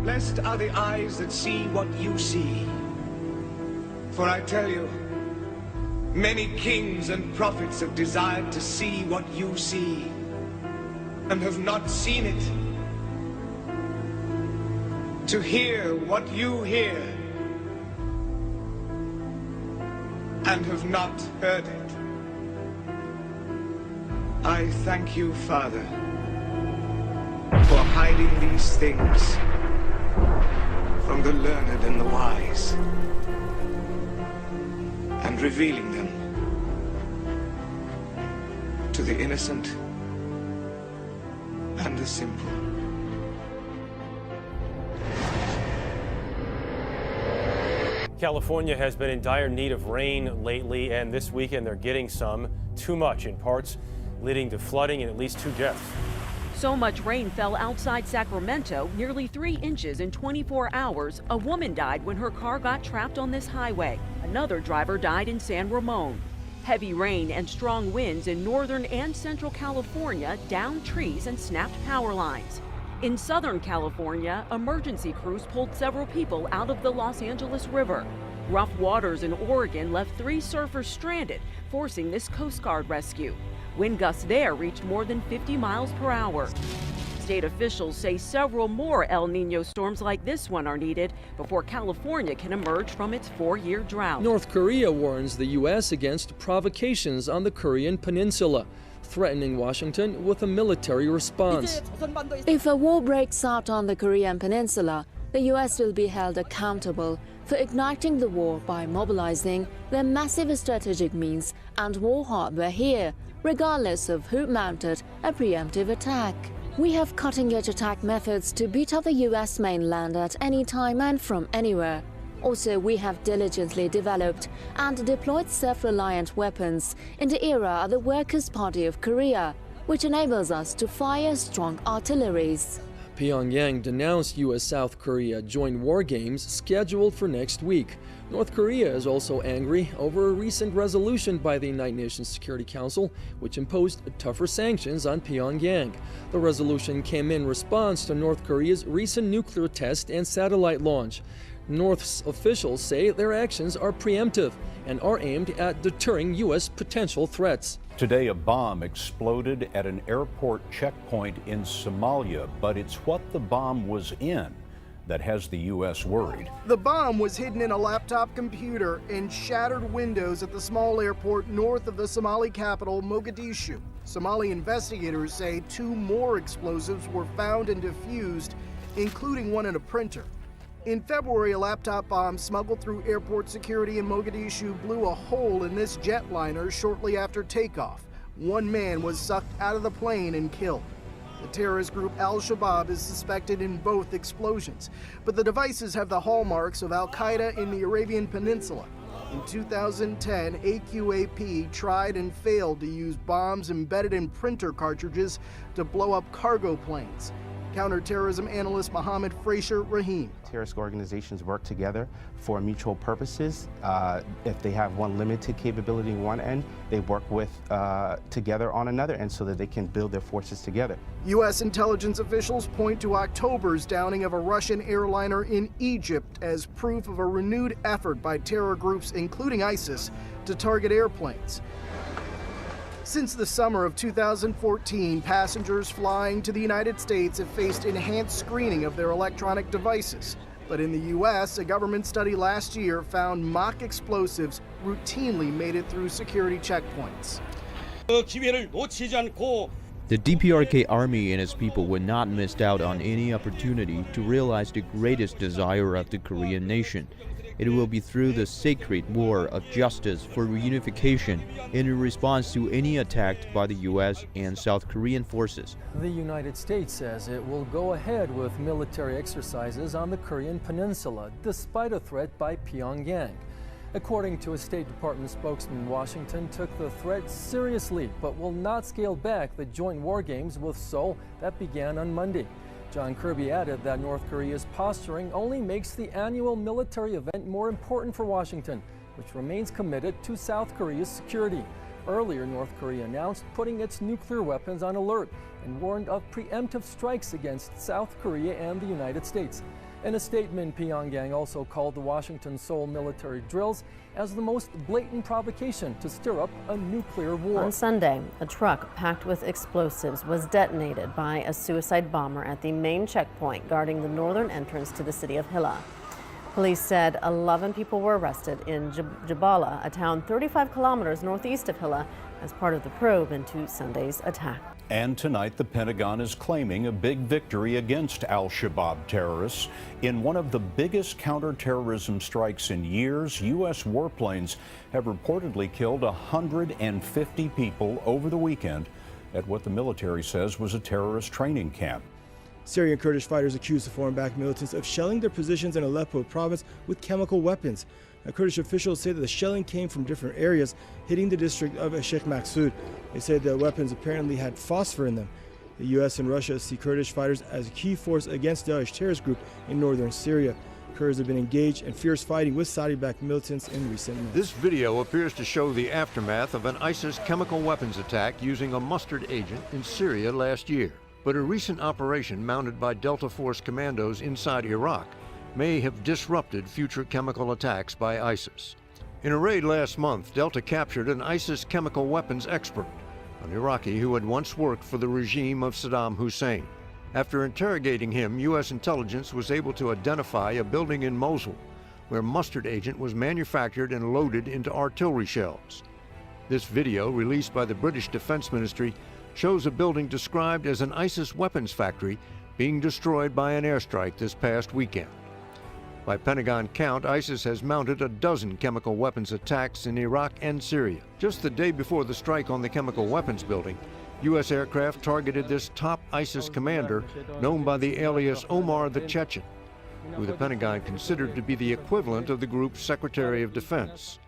Blessed are the eyes that see what you see. For I tell you, many kings and prophets have desired to see what you see, and have not seen it. To hear what you hear, and have not heard it. I thank you, Father, for hiding these things from the learned and the wise, and revealing them to the innocent and the simple. California has been in dire need of rain lately, and this weekend they're getting some, too much in parts, leading to flooding and at least 2 deaths. So much rain fell outside Sacramento, nearly 3 inches in 24 hours. A woman died when her car got trapped on this highway. Another driver died in San Ramon. Heavy rain and strong winds in northern and central California downed trees and snapped power lines. In Southern California, emergency crews pulled several people out of the Los Angeles River. Rough waters in Oregon left 3 surfers stranded, forcing this Coast Guard rescue. Wind gusts there reached more than 50 miles per hour. State officials say several more El Nino storms like this one are needed before California can emerge from its 4-year drought. North Korea warns the U.S. against provocations on the Korean peninsula, threatening Washington with a military response. If a war breaks out on the Korean peninsula, the U.S. will be held accountable for igniting the war by mobilizing their massive strategic means and war hardware here, regardless of who mounted a preemptive attack. We have cutting-edge attack methods to beat up the U.S. mainland at any time and from anywhere. Also, we have diligently developed and deployed self-reliant weapons in the era of the Workers' Party of Korea, which enables us to fire strong artilleries. Pyongyang denounced U.S.-South Korea joint war games scheduled for next week. North Korea is also angry over a recent resolution by the United Nations Security Council, which imposed tougher sanctions on Pyongyang. The resolution came in response to North Korea's recent nuclear test and satellite launch. North's officials say their actions are preemptive and are aimed at deterring U.S. potential threats. Today, a bomb exploded at an airport checkpoint in Somalia, but it's what the bomb was in that has the U.S. worried. The bomb was hidden in a laptop computer in shattered windows at the small airport north of the Somali capital, Mogadishu. Somali investigators say 2 more explosives were found and defused, including one in a printer. In February, a laptop bomb smuggled through airport security in Mogadishu blew a hole in this jetliner shortly after takeoff. 1 man was sucked out of the plane and killed. The terrorist group Al-Shabaab is suspected in both explosions, but the devices have the hallmarks of Al-Qaeda in the Arabian Peninsula. In 2010, AQAP tried and failed to use bombs embedded in printer cartridges to blow up cargo planes. Counterterrorism analyst Mohammed Fraser Rahim. Terrorist organizations work together for mutual purposes. If they have one limited capability on one end, they work with together on another end so that they can build their forces together. U.S. intelligence officials point to October's downing of a Russian airliner in Egypt as proof of a renewed effort by terror groups, including ISIS, to target airplanes. Since the summer of 2014, passengers flying to the United States have faced enhanced screening of their electronic devices. But in the U.S., a government study last year found mock explosives routinely made it through security checkpoints. The DPRK Army and its people would not miss out on any opportunity to realize the greatest desire of the Korean nation. It will be through the sacred war of justice for reunification in response to any attack by the U.S. and South Korean forces. The United States says it will go ahead with military exercises on the Korean peninsula, despite a threat by Pyongyang. According to a State Department spokesman, Washington took the threat seriously, but will not scale back the joint war games with Seoul that began on Monday. John Kirby added that North Korea's posturing only makes the annual military event more important for Washington, which remains committed to South Korea's security. Earlier, North Korea announced putting its nuclear weapons on alert and warned of preemptive strikes against South Korea and the United States. In a statement, Pyongyang also called the Washington-Seoul military drills as the most blatant provocation to stir up a nuclear war. On Sunday, a truck packed with explosives was detonated by a suicide bomber at the main checkpoint guarding the northern entrance to the city of Hilla. Police said 11 people were arrested in Jabala, a town 35 kilometers northeast of Hilla, as part of the probe into Sunday's attack. And tonight, the Pentagon is claiming a big victory against al-Shabaab terrorists. In one of the biggest counterterrorism strikes in years, U.S. warplanes have reportedly killed 150 people over the weekend at what the military says was a terrorist training camp. Syrian Kurdish fighters accused the foreign-backed militants of shelling their positions in Aleppo province with chemical weapons. Now, Kurdish officials say that the shelling came from different areas, hitting the district of Sheikh Maksud. They said the weapons apparently had phosphor in them. The U.S. and Russia see Kurdish fighters as a key force against Daesh terrorist group in northern Syria. Kurds have been engaged in fierce fighting with Saudi-backed militants in recent months. This video appears to show the aftermath of an ISIS chemical weapons attack using a mustard agent in Syria last year. But a recent operation mounted by Delta Force commandos inside Iraq may have disrupted future chemical attacks by ISIS. In a raid last month, Delta captured an ISIS chemical weapons expert, an Iraqi who had once worked for the regime of Saddam Hussein. After interrogating him, U.S. intelligence was able to identify a building in Mosul where mustard agent was manufactured and loaded into artillery shells. This video, released by the British Defense Ministry, shows a building described as an ISIS weapons factory being destroyed by an airstrike this past weekend. By Pentagon count, ISIS has mounted a dozen chemical weapons attacks in Iraq and Syria. Just the day before the strike on the chemical weapons building, U.S. aircraft targeted this top ISIS commander, known by the alias Omar the Chechen, who the Pentagon considered to be the equivalent of the group's Secretary of Defense.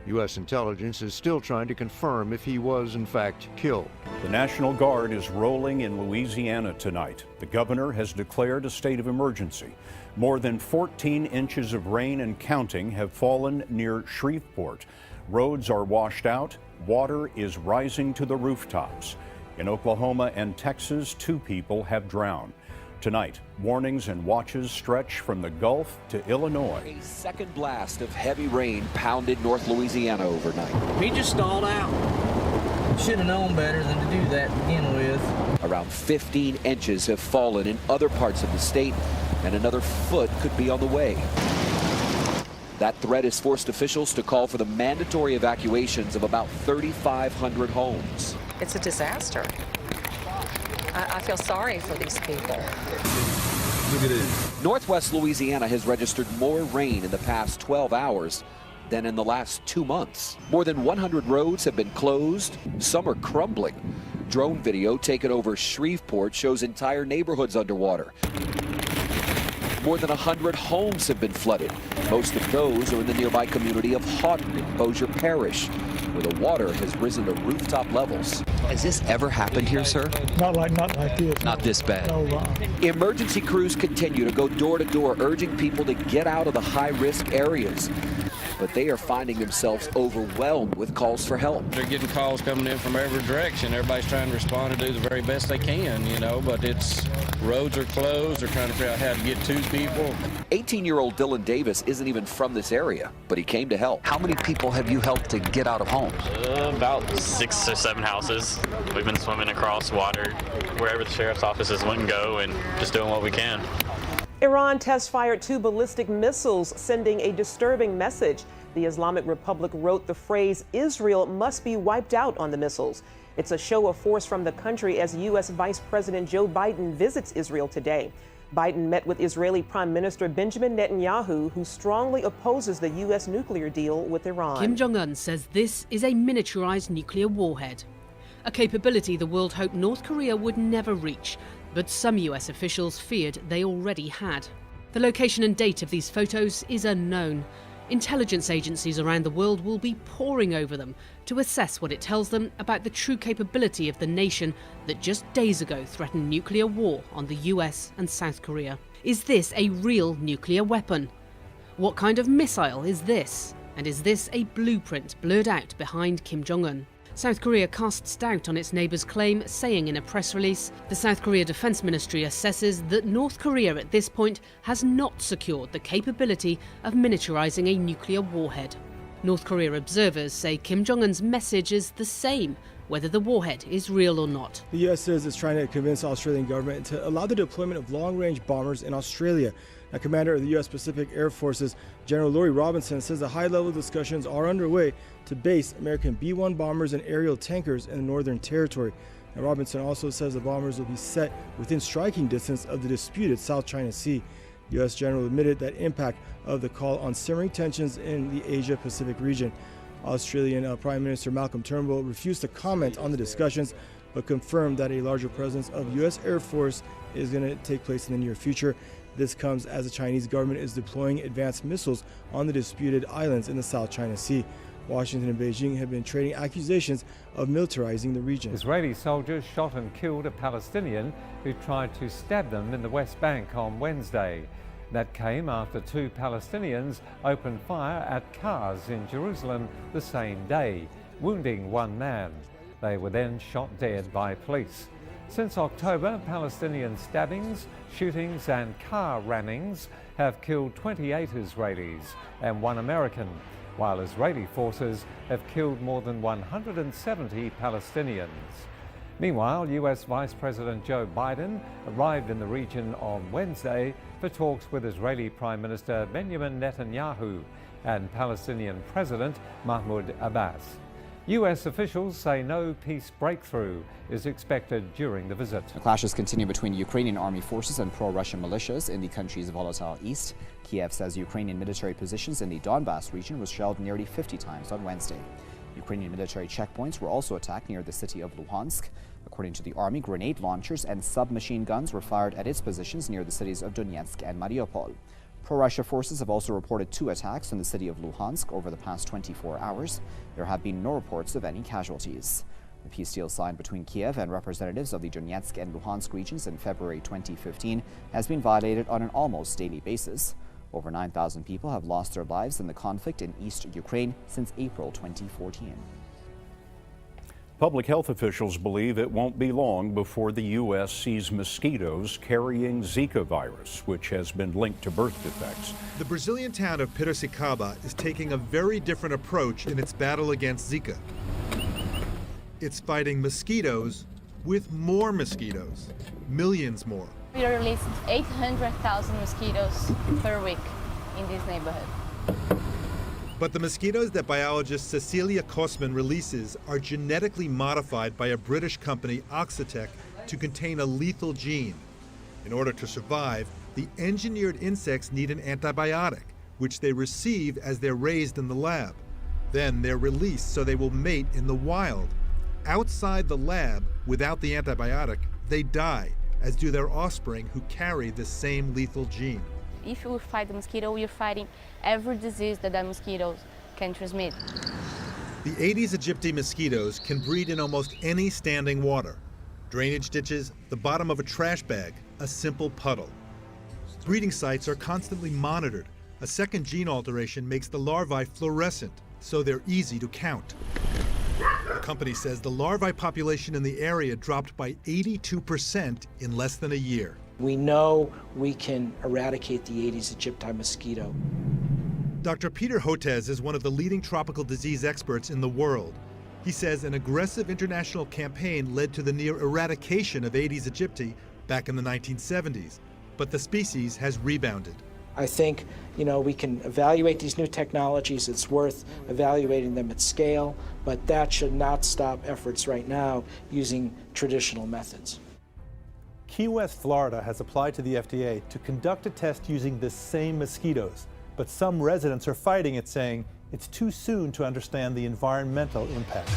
U.S. intelligence is still trying to confirm if he was, in fact, killed. The National Guard is rolling in Louisiana tonight. The governor has declared a state of emergency. More than 14 inches of rain and counting have fallen near Shreveport. Roads are washed out. Water is rising to the rooftops. In Oklahoma and Texas, 2 people have drowned. Tonight, warnings and watches stretch from the Gulf to Illinois. A second blast of heavy rain pounded North Louisiana overnight. He just stalled out. Should have known better than to do that to begin with. Around 15 inches have fallen in other parts of the state, and another foot could be on the way. That threat has forced officials to call for the mandatory evacuations of about 3,500 homes. It's a disaster. I feel sorry for these people. Look at it. Northwest Louisiana has registered more rain in the past 12 hours than in the last 2 months. More than 100 roads have been closed. Some are crumbling. Drone video taken over Shreveport shows entire neighborhoods underwater. More than 100 homes have been flooded. Most of those are in the nearby community of Houghton in Bossier Parish, where the water has risen to rooftop levels. Has this ever happened here, sir? Not like this. Not this bad. No, Emergency crews continue to go door to door, urging people to get out of the high-risk areas. But they are finding themselves overwhelmed with calls for help. They're getting calls coming in from every direction. Everybody's trying to respond to do the very best they can, you know, but roads are closed. They're trying to figure out how to get to people. 18-year-old Dylan Davis isn't even from this area, but he came to help. How many people have you helped to get out of homes? About 6 or 7 houses. We've been swimming across water wherever the sheriff's offices wouldn't go and just doing what we can. Iran test-fired 2 ballistic missiles, sending a disturbing message. The Islamic Republic wrote the phrase, "Israel must be wiped out" on the missiles. It's a show of force from the country as U.S. Vice President Joe Biden visits Israel today. Biden met with Israeli Prime Minister Benjamin Netanyahu, who strongly opposes the U.S. nuclear deal with Iran. Kim Jong-un says this is a miniaturized nuclear warhead, a capability the world hoped North Korea would never reach, but some U.S. officials feared they already had. The location and date of these photos is unknown. Intelligence agencies around the world will be poring over them to assess what it tells them about the true capability of the nation that just days ago threatened nuclear war on the US and South Korea. Is this a real nuclear weapon? What kind of missile is this? And is this a blueprint blurred out behind Kim Jong-un? South Korea casts doubt on its neighbour's claim, saying in a press release, the South Korea Defence Ministry assesses that North Korea at this point has not secured the capability of miniaturising a nuclear warhead. North Korea observers say Kim Jong-un's message is the same, whether the warhead is real or not. The U.S. says it's trying to convince the Australian government to allow the deployment of long-range bombers in Australia. Now, Commander of the U.S. Pacific Air Forces, General Laurie Robinson, says the high-level discussions are underway to base American B-1 bombers and aerial tankers in the Northern Territory. Now, Robinson also says the bombers will be set within striking distance of the disputed South China Sea. The U.S. general admitted that impact of the call on simmering tensions in the Asia-Pacific region. Australian Prime Minister Malcolm Turnbull refused to comment on the discussions, but confirmed that a larger presence of U.S. Air Force is going to take place in the near future. This comes as the Chinese government is deploying advanced missiles on the disputed islands in the South China Sea. Washington and Beijing have been trading accusations of militarizing the region. Israeli soldiers shot and killed a Palestinian who tried to stab them in the West Bank on Wednesday. That came after two Palestinians opened fire at cars in Jerusalem the same day, wounding one man. They were then shot dead by police. Since October, Palestinian stabbings, shootings and car rammings have killed 28 Israelis and one American, while Israeli forces have killed more than 170 Palestinians. Meanwhile, US Vice President Joe Biden arrived in the region on Wednesday for talks with Israeli Prime Minister Benjamin Netanyahu and Palestinian President Mahmoud Abbas. US officials say no peace breakthrough is expected during the visit. The clashes continue between Ukrainian army forces and pro-Russian militias in the country's volatile east. Kiev says Ukrainian military positions in the Donbas region were shelled nearly 50 times on Wednesday. Ukrainian military checkpoints were also attacked near the city of Luhansk. According to the army, grenade launchers and submachine guns were fired at its positions near the cities of Donetsk and Mariupol. Pro-Russia forces have also reported 2 attacks in the city of Luhansk over the past 24 hours. There have been no reports of any casualties. The peace deal signed between Kiev and representatives of the Donetsk and Luhansk regions in February 2015 has been violated on an almost daily basis. Over 9,000 people have lost their lives in the conflict in East Ukraine since April 2014. Public health officials believe it won't be long before the U.S. sees mosquitoes carrying Zika virus, which has been linked to birth defects. The Brazilian town of Piracicaba is taking a very different approach in its battle against Zika. It's fighting mosquitoes with more mosquitoes, millions more. We release 800,000 mosquitoes per week in this neighborhood. But the mosquitoes that biologist Cecilia Kosman releases are genetically modified by a British company, Oxitec, to contain a lethal gene. In order to survive, the engineered insects need an antibiotic, which they receive as they're raised in the lab. Then they're released so they will mate in the wild. Outside the lab, without the antibiotic, they die, as do their offspring who carry the same lethal gene. If you fight the mosquito, you're fighting every disease that mosquitoes can transmit. The Aedes aegypti mosquitoes can breed in almost any standing water. Drainage ditches, the bottom of a trash bag, a simple puddle. Breeding sites are constantly monitored. A second gene alteration makes the larvae fluorescent, so they're easy to count. The company says the larvae population in the area dropped by 82% in less than a year. We know we can eradicate the Aedes aegypti mosquito. Dr. Peter Hotez is one of the leading tropical disease experts in the world. He says an aggressive international campaign led to the near eradication of Aedes aegypti back in the 1970s, but the species has rebounded. I think, we can evaluate these new technologies. It's worth evaluating them at scale, but that should not stop efforts right now using traditional methods. Key West, Florida has applied to the FDA to conduct a test using the same mosquitoes, but some residents are fighting it, saying it's too soon to understand the environmental impact.